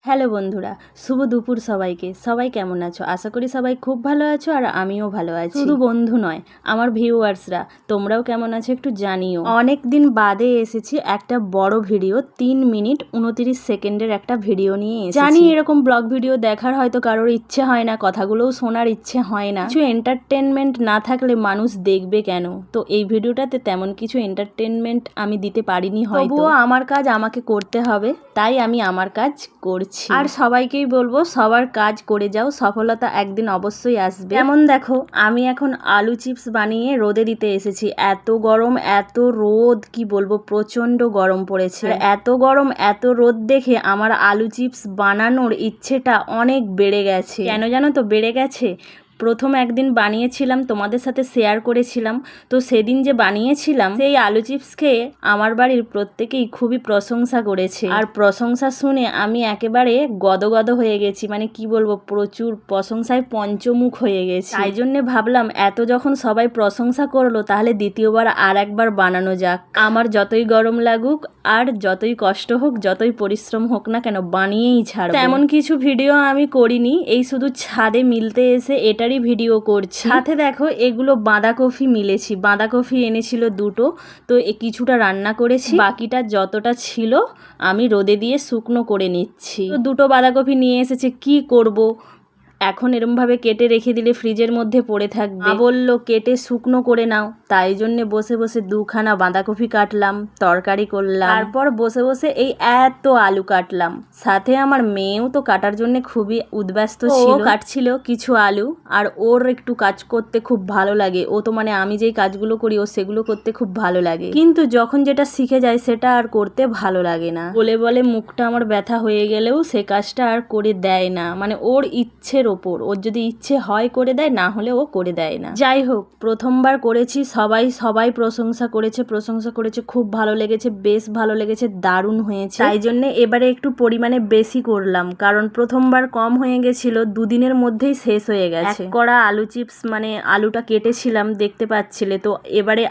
Hello বন্ধুরা, শুভ দুপুর সবাইকে। সবাই কেমন আছো? আশা করি সবাই খুব ভালো আছো আর আমিও ভালো আছি। শুধু বন্ধু নয়, আমার ভিউয়ার্সরা তোমরাও কেমন আছো একটু জানিও। অনেক দিন বাদে এসেছি একটা বড় ভিডিও, 3 মিনিট 29 সেকেন্ডের একটা ভিডিও নিয়ে এসেছি। জানি এরকম ব্লগ ভিডিও দেখার হয়তো কারোর ইচ্ছে হয় না, কথাগুলোও শোনার ইচ্ছে হয় না, কিছু এন্টারটেনমেন্ট না থাকলে মানুষ দেখবে কেন? তো এই ভিডিওটাতে তেমন কিছু এন্টারটেনমেন্ট আমি দিতে পারিনি হয়তো, তবুও আমার কাজ আমাকে করতে হবে, তাই আমি আমার কাজ করছি। আর সবাইকেই বলবো সবার কাজ করে যাও, সফলতা একদিন অবশ্যই আসবে। যেমন দেখো, আমি এখন আলু চিপস বানিয়ে রোদে দিতে এসেছি। এত গরম, এত রোদ, কি বলবো, প্রচন্ড গরম পড়েছে। এত গরম, এত রোদ দেখে আমার আলু চিপস বানানোর ইচ্ছেটা অনেক বেড়ে গেছে। কেন জানো তো বেড়ে গেছে? প্রথম একদিন বানিয়েছিলাম, তোমাদের সাথে শেয়ার করেছিলাম। তো সেদিন যে বানিয়েছিলাম, সেই আলু চিপস খেয়ে আমার বাড়ির প্রত্যেকেই খুবই প্রশংসা করেছে। আর প্রশংসা শুনে আমি একেবারে গদগদ হয়ে গেছি, মানে কি বলবো, প্রচুর প্রশংসায় পঞ্চমুখ হয়ে গেছি। তাই জন্যে ভাবলাম, এত যখন সবাই প্রশংসা করলো, তাহলে দ্বিতীয়বার আর একবার বানানো যাক। আমার যতই গরম লাগুক আর যতই কষ্ট হোক, যতই পরিশ্রম হোক না কেন, বানিয়েই ছাড়বো। তেমন কিছু ভিডিও আমি করিনি, এই শুধু ছাদে মিলতে এসে এটারই ভিডিও করছি। সাথে দেখো, এগুলো বাঁধাকপি মিলেছি, বাঁধাকপি এনেছিল 2টো, তো কিছুটা রান্না করেছি, বাকিটা যতটা ছিল আমি রোদে দিয়ে শুকনো করে নিচ্ছি। তো 2টো বাঁধাকপি নিয়ে এসেছে, কি করব, এখন এরমভাবে কেটে রেখে দিলে ফ্রিজের মধ্যে পড়ে থাকবে। বলল কেটে শুকনো করে নাও, তাই জন্যে বসে বসে 2খানা বাঁধাকপি কাটলাম, তরকারি করলাম। তারপর বসে বসে এই এত আলু কাটলাম। সাথে আমার মেয়েও তো কাটার জন্য খুবই উদ্ব্যস্ত ছিল, কাটছিল কিছু আলু। আর ওর একটু কাজ করতে খুব ভালো লাগে, ও তো মানে আমি যেই কাজগুলো করি ও সেগুলো করতে খুব ভালো লাগে, কিন্তু যখন যেটা শিখে যায় সেটা আর করতে ভালো লাগে না। বলে বলে মুখটা আমার ব্যথা হয়ে গেলেও সে কাজটা আর করে দেয় না, মানে ওর ইচ্ছের ওপর, ওর যদি ইচ্ছে হয় করে দেয়, না হলে ও করে দেয় না। যাই হোক, প্রথমবার করেছি, সবাই প্রশংসা করেছে, খুব ভালো লেগেছে, বেশ ভালো লেগেছে, দারুণ হয়েছে। তাই জন্যে এবারে একটু পরিমাণে বেশি করলাম, কারণ প্রথমবার কম হয়ে গেছিল, 2 দিনের মধ্যেই শেষ হয়ে গেছে। 1 কড়া আলু চিপস, মানে আলুটা কেটেছিলাম দেখতে পাচ্ছিলে তো, এবারে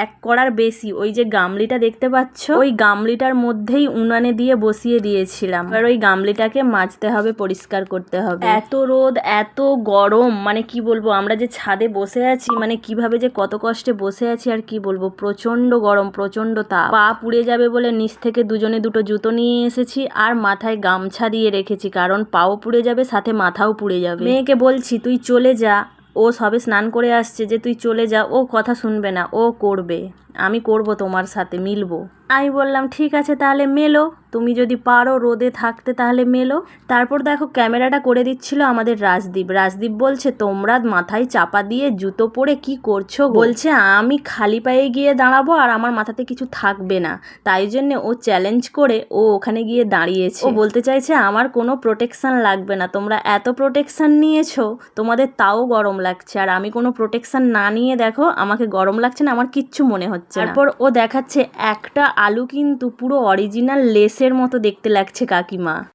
1 কড়ার বেশি, ওই যে গামলিটা দেখতে পাচ্ছ, ওই গামলিটার মধ্যেই উনানে দিয়ে বসিয়ে দিয়েছিলাম। এবার ওই গামলিটাকে মাজতে হবে, পরিষ্কার করতে হবে। এত রোদ, এত গরম, মানে কি বলবো, আমরা যে ছাদে বসে আছি, মানে কিভাবে যে কত কষ্টে বসে আছি আর কি বলবো, প্রচন্ড গরম, প্রচন্ড তাপ। পা পুড়ে যাবে বলে নিচ থেকে দুজনে 2টো জুতো নিয়ে এসেছি, আর মাথায় গামছা দিয়ে রেখেছি, কারণ পাও পুড়ে যাবে, সাথে মাথাও পুড়ে যাবে। মেয়েকে বলছি তুই চলে যা, ও সবে স্নান করে আসছে, যে তুই চলে যা, ও কথা শুনবে না, ও করবে, আমি করব তোমার সাথে, মিলবো। আমি বললাম ঠিক আছে তাহলে মেলো, তুমি যদি পারো রোদে থাকতে তাহলে মেলো। তারপর দেখো, ক্যামেরাটা করে দিচ্ছিল আমাদের রাজদীপ বলছে, তোমরা মাথায় চাপা দিয়ে জুতো পরে কি করছো? বলছে আমি খালি পায়ে গিয়ে দাঁড়াবো আর আমার মাথাতে কিছু থাকবে না, তাই জন্য ও চ্যালেঞ্জ করে ও ওখানে গিয়ে দাঁড়িয়েছে। ও বলতে চাইছে আমার কোনো প্রোটেকশন লাগবে না, তোমরা এত প্রোটেকশন নিয়েছো, তোমাদের তাও গরম লাগছে, আর আমি কোনো প্রোটেকশন না নিয়ে দেখো আমাকে গরম লাগছে না, আমার কিচ্ছু মনে হচ্ছে না। তারপর ও দেখাচ্ছে একটা আলু কিন্তু পুরো অরিজিনাল লেসের মতো দেখতে লাগছে কাকিমা।